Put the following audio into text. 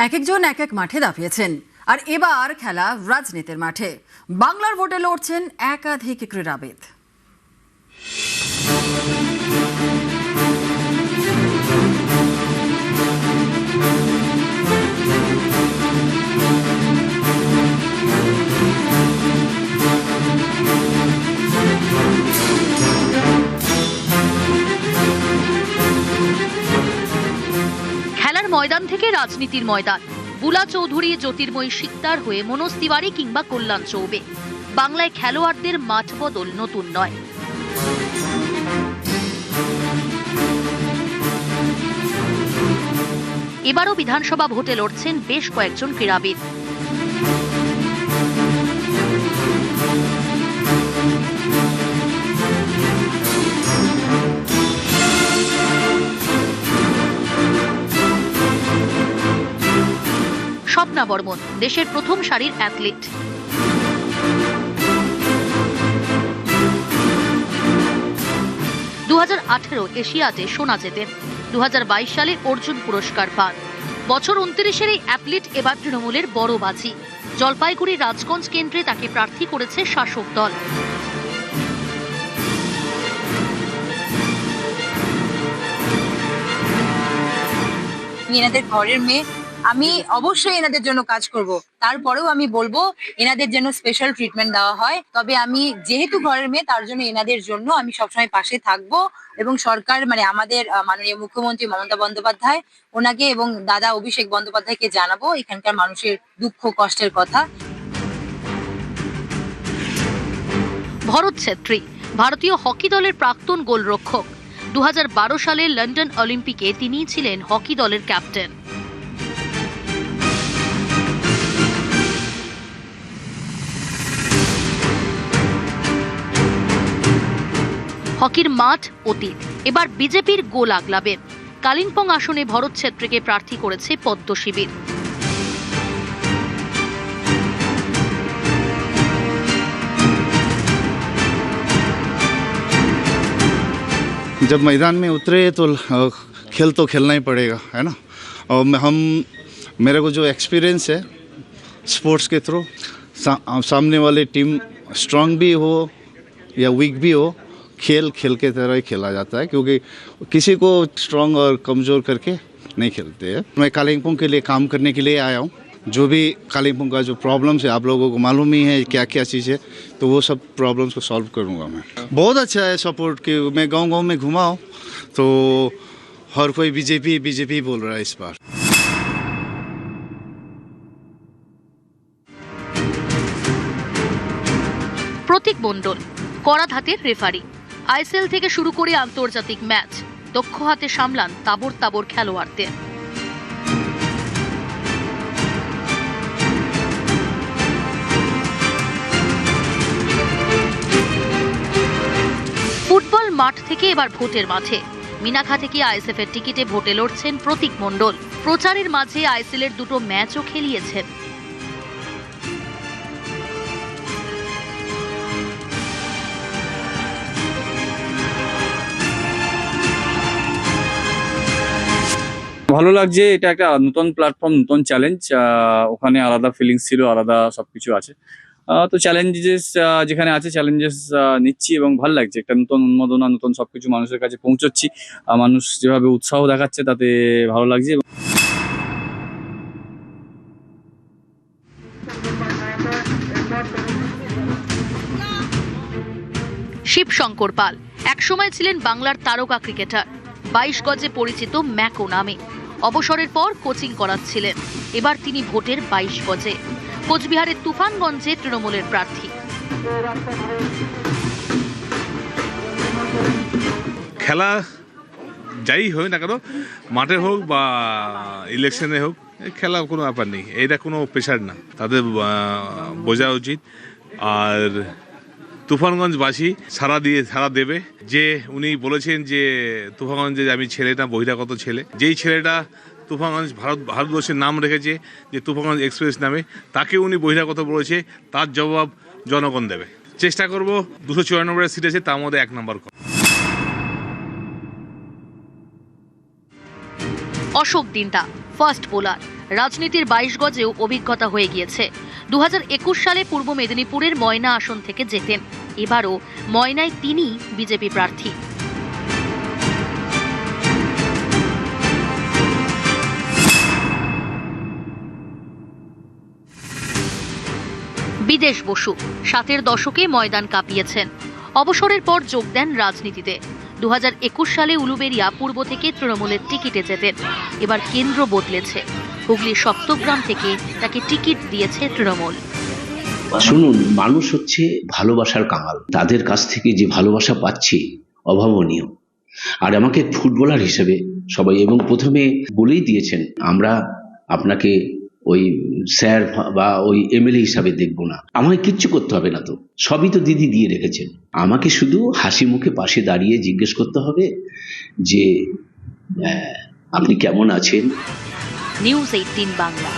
এক একজন এক এক মাঠে দাপিয়েছেন, আর এবার খেলা রাজনীতির মাঠে। বাংলার ভোটে লড়ছেন একাধিক ক্রীড়াবিদ। খেলার ময়দান থেকে রাজনীতির ময়দান, বুলা চৌধুরী, জ্যোতির্ময়ী শিকদার হয়ে মনোজ তিওয়ারি কিংবা কল্যাণ চৌবে। বাংলায় খেলোয়াড়দের মাঠ বদল নতুন নয়। এবারও বিধানসভা ভোটে লড়ছেন বেশ কয়েকজন ক্রীড়াবিদ। স্বপ্না বর্মন দেশের প্রথম সারির অ্যাথলিট। 2018 এশিয়াতে সোনা জেতেন। 2022 সালে অর্জুন পুরস্কার পান। বছর 29-এর এই অ্যাথলিট এবার তৃণমূলের বড় বাজি। জলপাইগুড়ি রাজগঞ্জ কেন্দ্রে তাকে প্রার্থী করেছে শাসক দল। এনাদের ঘরের মেয়ে, আমি অবশ্যই এনাদের জন্য কাজ করব। তারপরেও আমি বলবো এনাদের জন্য স্পেশাল ট্রিটমেন্ট দেওয়া হয়। তবে আমি যেহেতু ঘরের মেয়ে, তার জন্য এনাদের জন্য আমি সবসময় পাশে থাকবো। এবং সরকার আমাদের মাননীয় মুখ্যমন্ত্রী মমতা বন্দ্যোপাধ্যায়, ওনাকে এবং দাদা অভিষেক বন্দ্যোপাধ্যায়কে জানাবো এখানকার মানুষের দুঃখ কষ্টের কথা। ভরত ছেত্রী ভারতীয় হকি দলের প্রাক্তন গোলরক্ষক। 2012 সালে লন্ডন অলিম্পিকে তিনিই ছিলেন হকি দলের ক্যাপ্টেন। হকির মাঠ অতীত, এবার বিজেপির গোল আগলাবেন। কালিম্পং আসনে ভরত ছেত্রীকে প্রার্থী করেছে পদ্ম শিবির। जब मैदान में उतरे तो खेल तो खेलना ही पड़ेगा, है ना। और मेरे को जो एक्सपीरियंस है स्पोर्ट्स के थ्रू, सामने वाली टीम स्ट्रांग भी हो या वीक भी हो, खेल खेल के तरह ही खेला जाता है, क्योंकि किसी को स्ट्रांग और कमज़ोर करके नहीं खेलते हैं। मैं कालिम्पोंग के लिए काम करने के लिए आया हूँ। जो भी कालिम्पोंग का जो प्रॉब्लम्स है आप लोगों को मालूम ही है क्या क्या चीज़ है, तो वो सब प्रॉब्लम्स को सॉल्व करूँगा मैं। बहुत अच्छा है सपोर्ट कि मैं गांव-गांव में घुमा हूँ, तो हर कोई बीजेपी बोल रहा है इस बार। প্রতীক মণ্ডল কড়া ধাতের রেফারি। আইএসএল থেকে শুরু করে আন্তর্জাতিক ম্যাচ দক্ষ হাতে সামলান তাবর তাবর খেলোয়াড়দের। ফুটবল মাঠ থেকে এবার ভোটের মাঠে। মিনাখা থেকে আইএসএফ এর টিকিটে ভোটে লড়ছেন প্রতীক মণ্ডল। প্রচারের মাঝে আইএসএল এর দুটো ম্যাচও খেলিয়েছেন। ভালো লাগছে, এটা একটা নতুন প্ল্যাটফর্ম, নতুন চ্যালেঞ্জ। ওখানে আলাদা ফিলিংস ছিল, আলাদা সবকিছু আছে। তো চ্যালেঞ্জেস যেখানে আছে চ্যালেঞ্জেস নিচ্ছি এবং ভালো লাগছে। একটা নতুন উন্মাদনা, নতুন সবকিছু মানুষের কাছে পৌঁছচ্ছি। মানুষ যেভাবে উৎসাহ দেখাচ্ছে তাতে ভালো লাগছে। শিবশঙ্কর পাল একসময় ছিলেন বাংলার তারকা ক্রিকেটার। 22 গজে পরিচিত ম্যাকো নামে। অবসরের পর কোচিং করাচ্ছিলেন। এবার তিনি ভোটের 22 গজে। কোচবিহারের তুফানগঞ্জে তৃণমূলের প্রার্থী। খেলা যাই হোক না কেন, মাঠে হোক বা ইলেকশনে হোক, খেলা কোনো ব্যাপার নেই, এটা কোনো প্রেশার না, তাদের বোঝা উচিত। আর তুফানগঞ্জবাসী সারা দেবে। যে উনি বলেছেন যে তুফানগঞ্জে আমি ছেলেটা বহিরাগত ছেলে, যেই ছেলেটা তুফানগঞ্জ ভারতবর্ষের নাম রেখেছে যে তুফানগঞ্জ এক্সপ্রেস নামে, তাকে উনি বহিরাগত বলেছে, তার জবাব জনগণ দেবে। চেষ্টা করব 294 সিট আছে, তার মধ্যে 1 number. Ashok Dinda fast bowler. রাজনীতির 22 গজেও অভিজ্ঞতা হয়ে গিয়েছে। 2021 সালে পূর্ব মেদিনীপুরের ময়না আসন থেকে জেতেন। এবারও ময়নায় তিনি বিজেপি প্রার্থী। বিদেশ বসু 60-এর দশকে ময়দান কাঁপিয়েছেন। অবসরের পর যোগ দেন রাজনীতিতে। 2021 সালে উলুবেড়িয়া পূর্ব থেকে তৃণমূলের টিকিটে যেতেন। এবার কেন্দ্র বদলেছে। হুগলির সপ্তগ্রাম থেকে তাকে টিকিট দিয়েছে তৃণমূল। শুনুন, মানুষ হচ্ছে ভালোবাসার কাঙাল। তাদের কাছ থেকে যে ভালোবাসা পাচ্ছি অভাবনীয়। আর আমাকে ফুটবলার হিসেবে সবাই এবং প্রথমে বলেই দিয়েছেন, আমরা আপনাকে ওই স্যার বা ওই এমএলএ হিসাবে দেখবো না, আমাকে কিচ্ছু করতে হবে না, তো সবই তো দিদি দিয়ে রেখেছেন। আমাকে শুধু হাসি মুখে পাশে দাঁড়িয়ে জিজ্ঞেস করতে হবে যে আপনি কেমন আছেন। নিউজ 18 বাংলা।